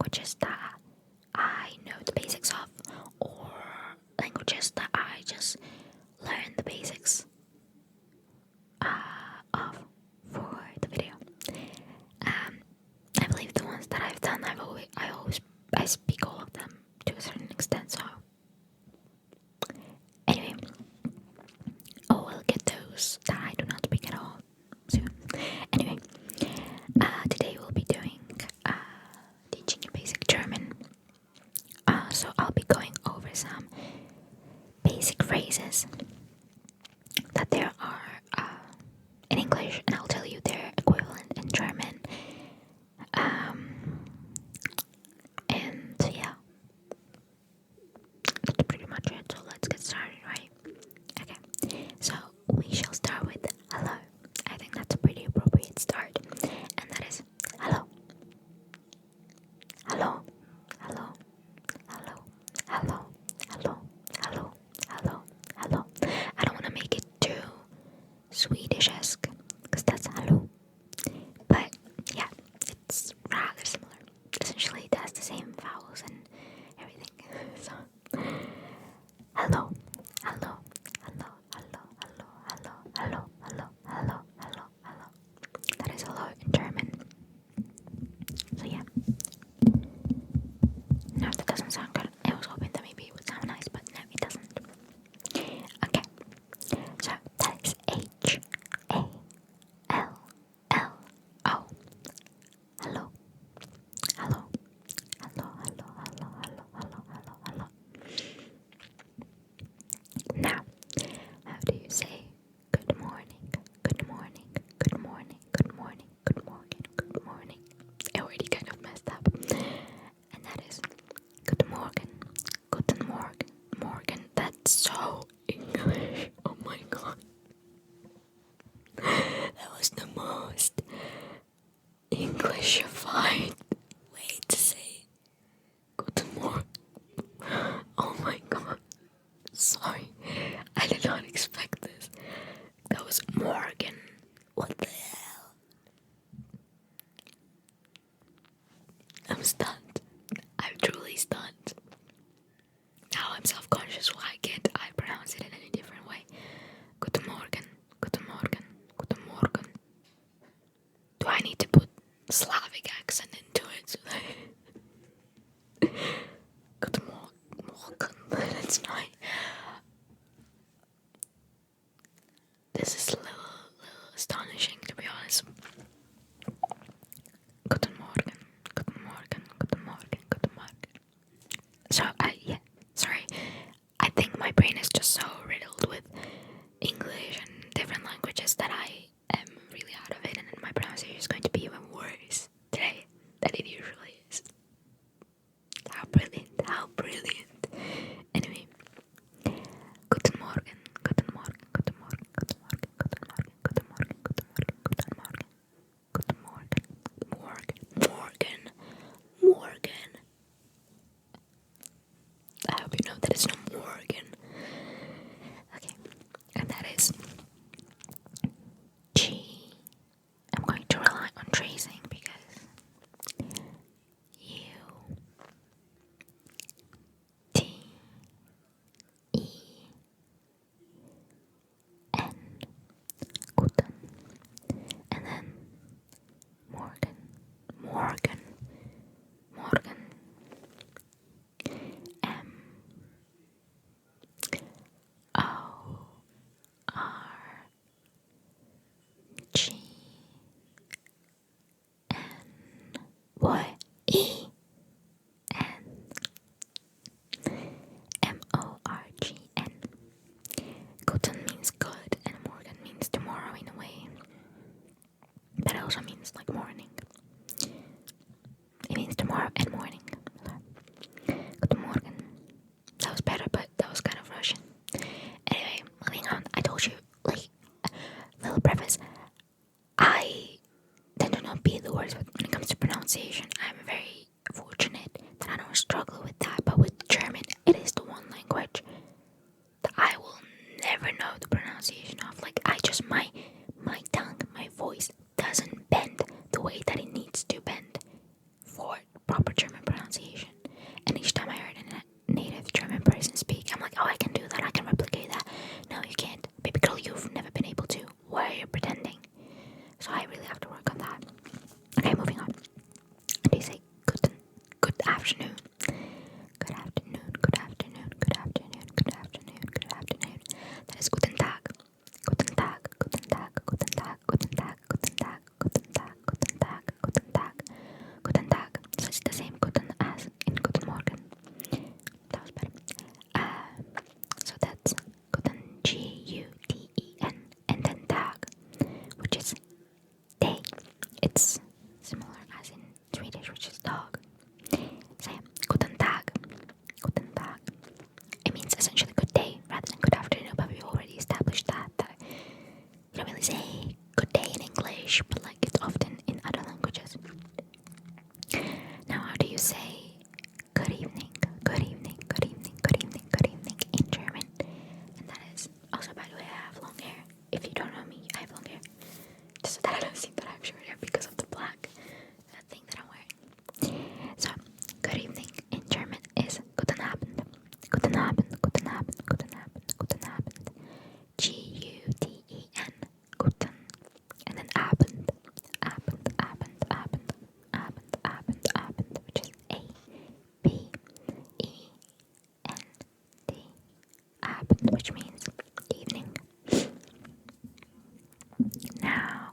languages that I know the basics of, or languages that I just learned the basics of for the video. I believe the ones that I've done, I speak all of them to a certain extent. So anyway, we'll get those that I do not speak at all soon. Anyway, today we'll be doing teaching you basic German. So I'll be going over some basic phrases that there are in English, and I'll tell you their equivalent in German. And yeah, that's pretty much it. So let's get started, right? Okay, so we shall start with hello. I think that's a pretty appropriate start, and that is hello. Hello, hello, hello, hello, hello, hello, hello, hello. I don't want to make it too Swedish-esque, because that's hello. But yeah, it's rather similar. Essentially, it has the same vowels and everything. So, hello, hello, hello, hello, hello, hello, hello, hello, hello, hello, hello. That is hello in German. So yeah. No, that doesn't sound good. I was hoping that maybe it would sound nice, but no, it doesn't. Okay, so that is H-A-L-L-O. Hello. Hello. Hello, hello, hello, hello, hello, hello, hello. Now, how do you say good morning, good morning, good morning, good morning, good morning, good morning? I already kind of messed up. And that is Guten Morgen, Guten Morgen, Morgen. That's so English. Oh my god. That was the most Englishified way to say Guten Morgen. Oh my god. Sorry. I did not expect this. That was Morgan. What the hell? I'm stunned. I'm truly stunned. Now I'm self-conscious why can't I pronounce it in any different way. Guten Morgen, Guten Morgen, Guten Morgen. Do I need to put Slavic accent into it? Guten Morgen. That's not. This is a little astonishing, to be honest. Guten Morgen, Guten Morgen, Guten Morgen, Guten Morgen. So, sorry. I think my brain is just so riddled with English and different languages that I am really out of it, and my pronunciation is going to be even worse today than it usually is. How brilliant, how brilliant. Anyway, Guten Morgen, Guten Morgen, Guten Morgen, Guten Morgen, Guten Morgen, Guten Morgen, Guten Morgen, Guten Morgen, Guten Morgen, Morgen, Morgen. I hope you know that it's not Morgan. Okay, and that is G. I'm going to rely on tracing because U, T, E, N, Guten, and then Morgan, Morgan, Morgan, M, afternoon. Good afternoon, good afternoon, good afternoon, good afternoon, good afternoon. That is guten Tag. Guten Tag, guten Tag, guten Tag, guten Tag, guten Tag, guten Tag, guten Tag, guten Tag, guten Tag. So it's the same guten as in guten Morgen. That was better. So that's guten, Guten, and then Tag, which is day. It's similar as in Swedish, which is dog. So yeah, guten Tag, guten Tag. It means essentially good day rather than good afternoon, but we already established that you don't really say good day in English, but like it's often in other languages. Now, how do you say good evening, good evening, good evening, good evening, good evening in German? And that is also, by the way, I have long hair. If you don't know me, I have long hair. Just so that I don't seem that I have short hair because of the black thing that I'm wearing. So, good evening in German is Guten Abend. Guten Abend, Guten Abend, Guten Abend, Guten Abend. Guten, Guten. And then Abend, Abend, Abend, Abend, Abend, Abend, Abend, which is A-B-E-N-D. Abend, which means evening. Now,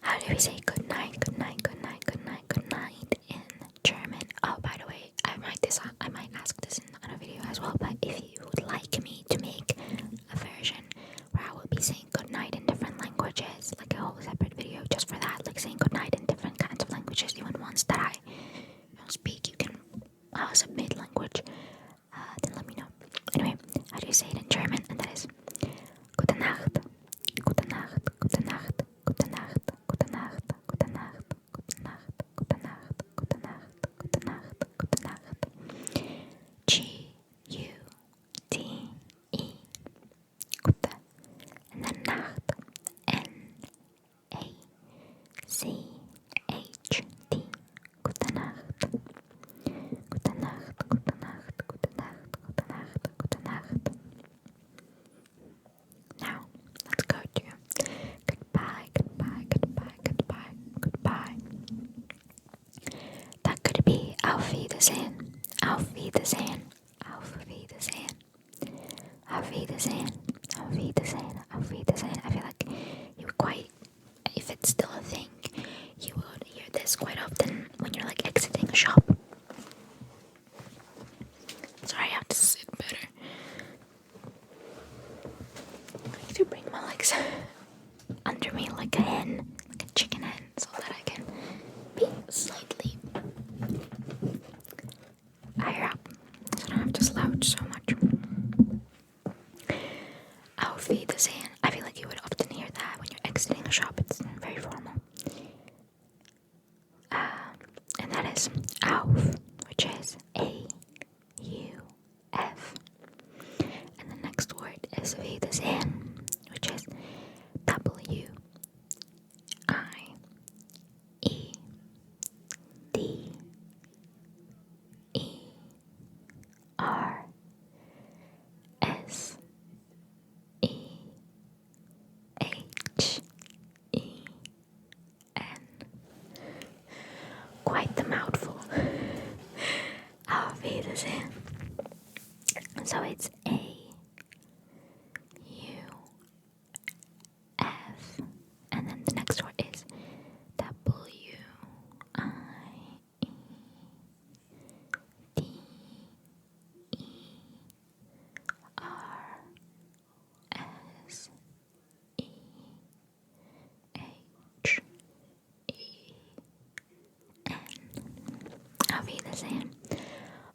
how do we say good night, good night, good night, good night, good night in German? Oh, by the way, I might ask this in another video as well, but if you would like me to make a version where I will be saying good night in different languages, like a whole separate video just for that, like saying good night in different kinds of languages, even ones that I don't speak, you can submit language, then let me know. Anyway, how do you say it in German? And that is Gute Nacht, Gute Nacht, Gute Nacht, Gute Nacht, Gute Nacht, Gute Nacht, Gute Nacht, Gute Nacht, Gute Nacht, Gute Nacht, Gute Nacht. G-U-T-E, Gute, and then Nacht, N-A-C-H-T, Gute Nacht, Gute Nacht, Gute Nacht, Gute Nacht, Gute Nacht, Gute Nacht. Now, let's go to goodbye, goodbye, goodbye, goodbye, goodbye. That could be Auf Wiedersehen, Auf Wiedersehen, Auf Wiedersehen, Auf Wiedersehen, Auf Wiedersehen, Auf Wiedersehen. I feel like you would quite, if it's still a thing, you would hear this quite often when you're like exiting a shop. Sorry, I have to sit better. I need to bring my legs under me like a hen, like a chicken hen, so that I can be slightly higher up, so I don't have to slouch so much. Auf Wiedersehen. I feel like you would often hear that when you're exiting a shop. It's very formal. And that is Auf, which is A-U-F. And the next word is Wiedersehen, which is W-I-E-D-E-R-S-E-H-E-N. Quite the mouthful. Auf Wiedersehen. So it's A-U-F, and then the next word is W-I-E-D-E-R-S-E-H-E-N. Auf Wiedersehen.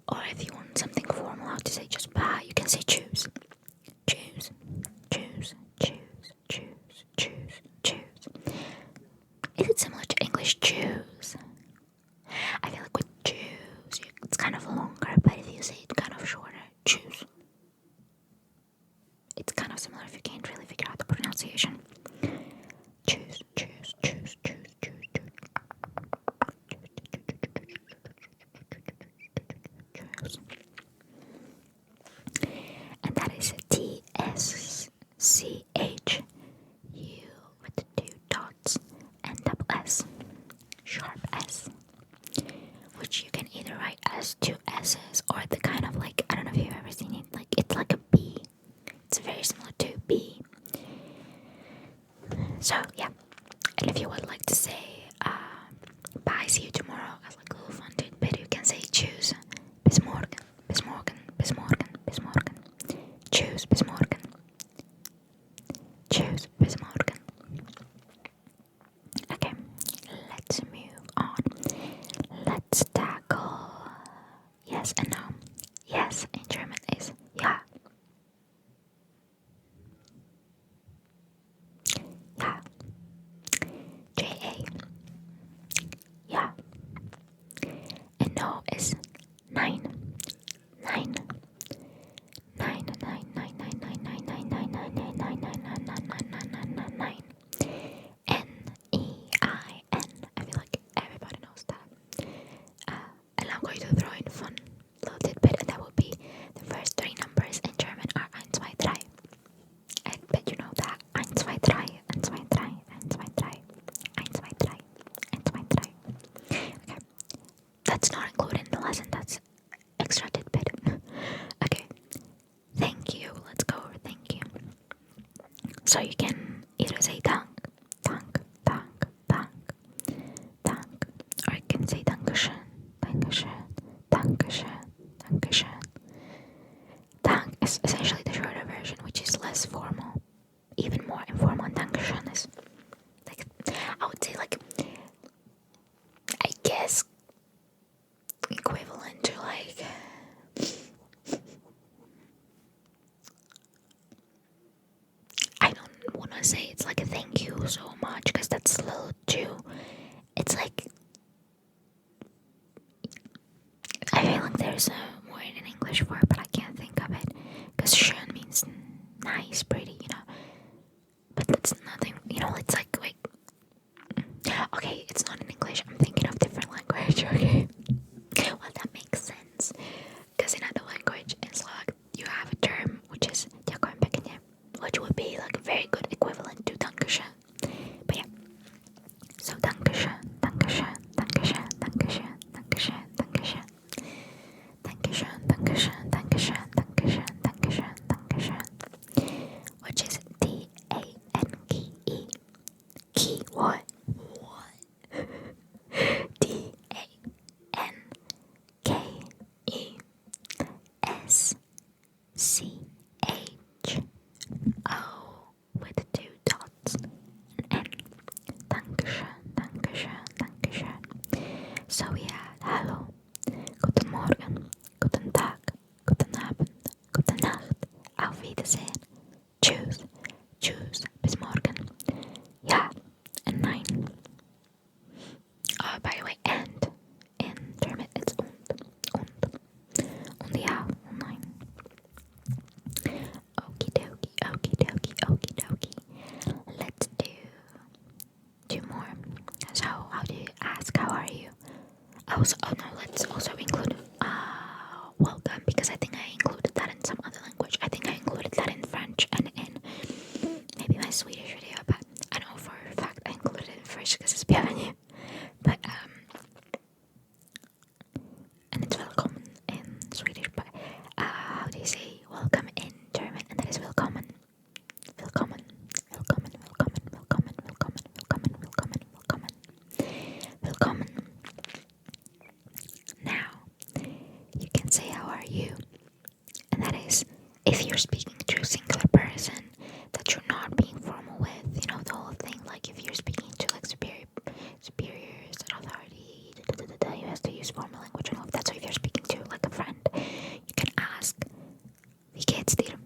Or if you want something formal, how to say just bye, you can say choose. Choose, choose, choose, choose, choose, choose. Is it similar to English choose? I feel like with choose, it's kind of longer, but if you say it kind of shorter, choose. It's kind of similar if you can't really figure out the pronunciation. Choose, choose, choose, choose, choose, choose. Choose. And that is T-S-C-H-U with 2 dots and double S, sharp S, which you can either write as two S's, or the kind of like, I don't know if you've ever seen it, like it's like a B. It's very similar to B. So yeah, and if you would like to say bye, see you tomorrow as like a little fun tidbit, you can say choose bis morgen, bis morgen, bis morgen, bis morgen, choose bis morgen, choose bis morgen. Okay, let's move on. Let's tackle yes and no. Yes in German is ja. Ja. J-A. Ja. And no is nein. Nein. Nein, nein, nein, nein, nein, nein, nein, nein, nein, nein, nein, nein, nein, nein, nein, nein, nein, nein. N-E-I-N. I feel like everybody knows that. And I'm going to throw in a fun little tidbit, and that will be the first three numbers in German are 1, 2, 3. I bet you know that. 1, 2, 3, 1, 2, 3, 1, 2, 3, 1, 2, 3, 1, 2, 3. Okay, that's not included in the lesson. That's extra tidbit. Okay, thank you. Let's go over thank you. So you can either say dank, dank, dank, dank, dank, or you can say dankeschön, dankeschön, dankeschön, dankeschön. Dank is essentially the shorter version, which is less formal, even more informal. Dankeschön is like, I would say like, I guess equivalent to like, I don't want to say it's like a thank you so much because that's a little too, it's like, I feel like there's a word in English for it, but I can't think of it because schön means nice, pretty, you know, but that's nothing, you know, it's like, wait, okay, it's not in English, I'm thinking of different language, okay, well that makes sense, because in other language, in Slovak, you have a term which is ďakujem pekne, which would be like a very good equivalent to dankeschön, but yeah, so dankeschön, dankeschön, dankeschön, dankeschön, dankeschön, dankeschön, dankeschön, dankeschön, dankeschön, dankeschön, dankeschön, dankeschön, which is D-A-N-K-E, key, what? D-A-N-K-E-S-C-H-O with 2 dots and N. Dankeschön, dankeschön, dankeschön. So we had hallo, guten Morgen, guten Tag, guten Abend, gute Nacht, auf Wiedersehen, tschüss, tschüss, bis morgen, ja, and nein. By the way, and in German it's und ja, und nein. Okie dokie, okie dokie, okie dokie. Let's do 2 more. So, how do you ask, how are you? Also, oh no, let's also include welcome, because I think I included that in some other language. I think I included that in French and in maybe my Swedish video, but I know for a fact I included it in French because it's bienvenue. But and it's welcome in Swedish, but how do you say welcome in German? And that is willkommen. Willkommen. Willkommen. Willkommen. Willkommen. Willkommen. Willkommen. Willkommen. Willkommen. Willkommen. Now you can say how are you? And that is if you're speaking to a singular person that you're not being formal with, you know, the whole thing, like if you're speaking to like superiors and authority, you have to use formal language and all of that. So if you're speaking to like a friend, you can ask, wie geht's dir?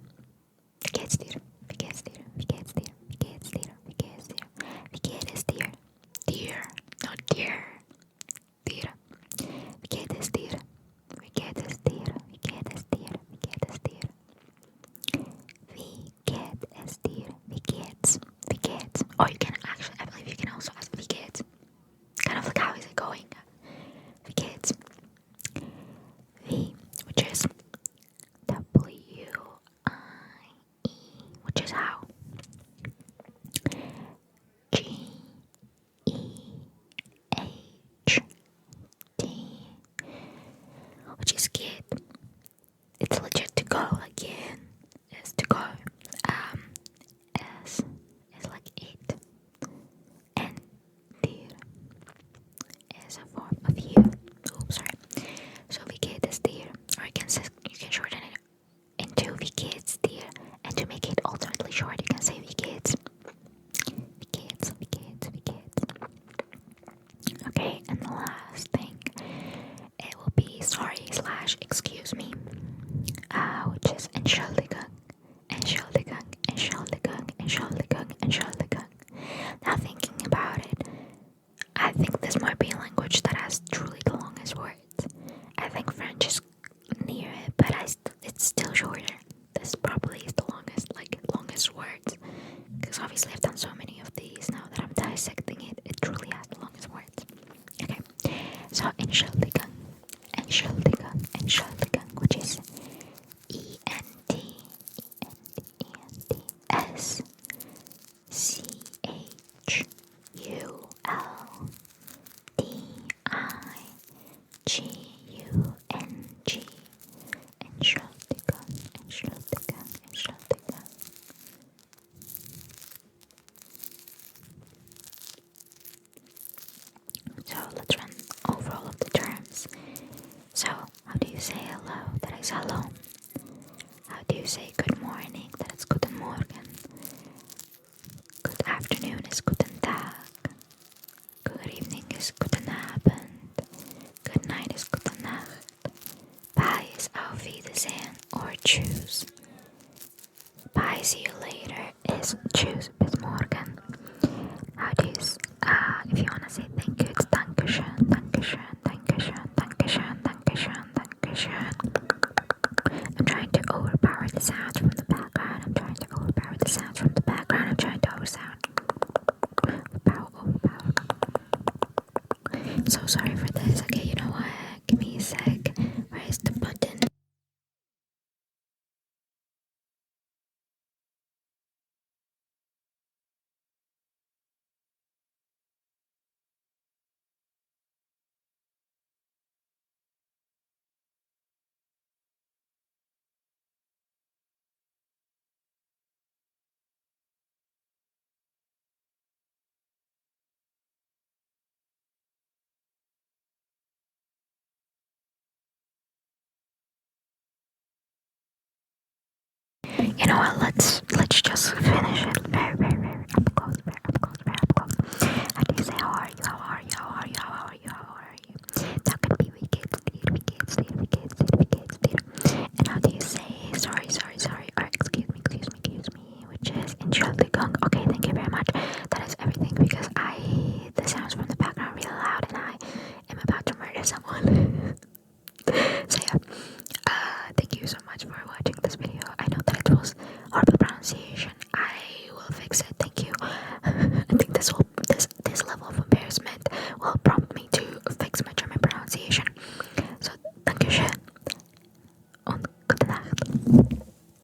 Wie geht's dir? Wie geht's dir? Wie geht's dir? Wie geht's dir? Wie geht's dir? Wie geht es dir? Dir, not dear. Dir. Wie geht es dir? Wie geht es dir? Wie geht es dir? Wie geht es dir? English, excuse me, which is Entschuldigung, Entschuldigung, Entschuldigung, Entschuldigung, Entschuldigung. Now thinking about it, I think this might be a language that has truly the longest words. I think French is near it, but it's still shorter. This probably is the longest words. Because obviously I've done so many of these now that I'm dissecting it. It truly has the longest words. Okay, so Entschuldigung, Entschuldigung, Entschuldigung, which is Entschuldigung, Entschuldigung, Entschuldigung, Entschuldigung. So let's run over all of the terms. So, how do you say hello? That is hello. How do you say good morning? That is guten Morgen. Good afternoon is guten Tag. Good evening is guten Abend. Good night is gute Nacht. Bye is auf Wiedersehen or tschüss. Bye, see you later is tschüss bis morgen. How do you if you wanna say thank you, it's Dankeschön, Dankeschön, Dankeschön, Dankeschön, Dankeschön, Dankeschön. I'm trying to overpower the sounds from the background. I'm trying to overpower the sounds from the background. I'm trying to overpower. So sorry for this. Okay, you know what? Give me a sec. Where is the button? You know what? Let's just finish it very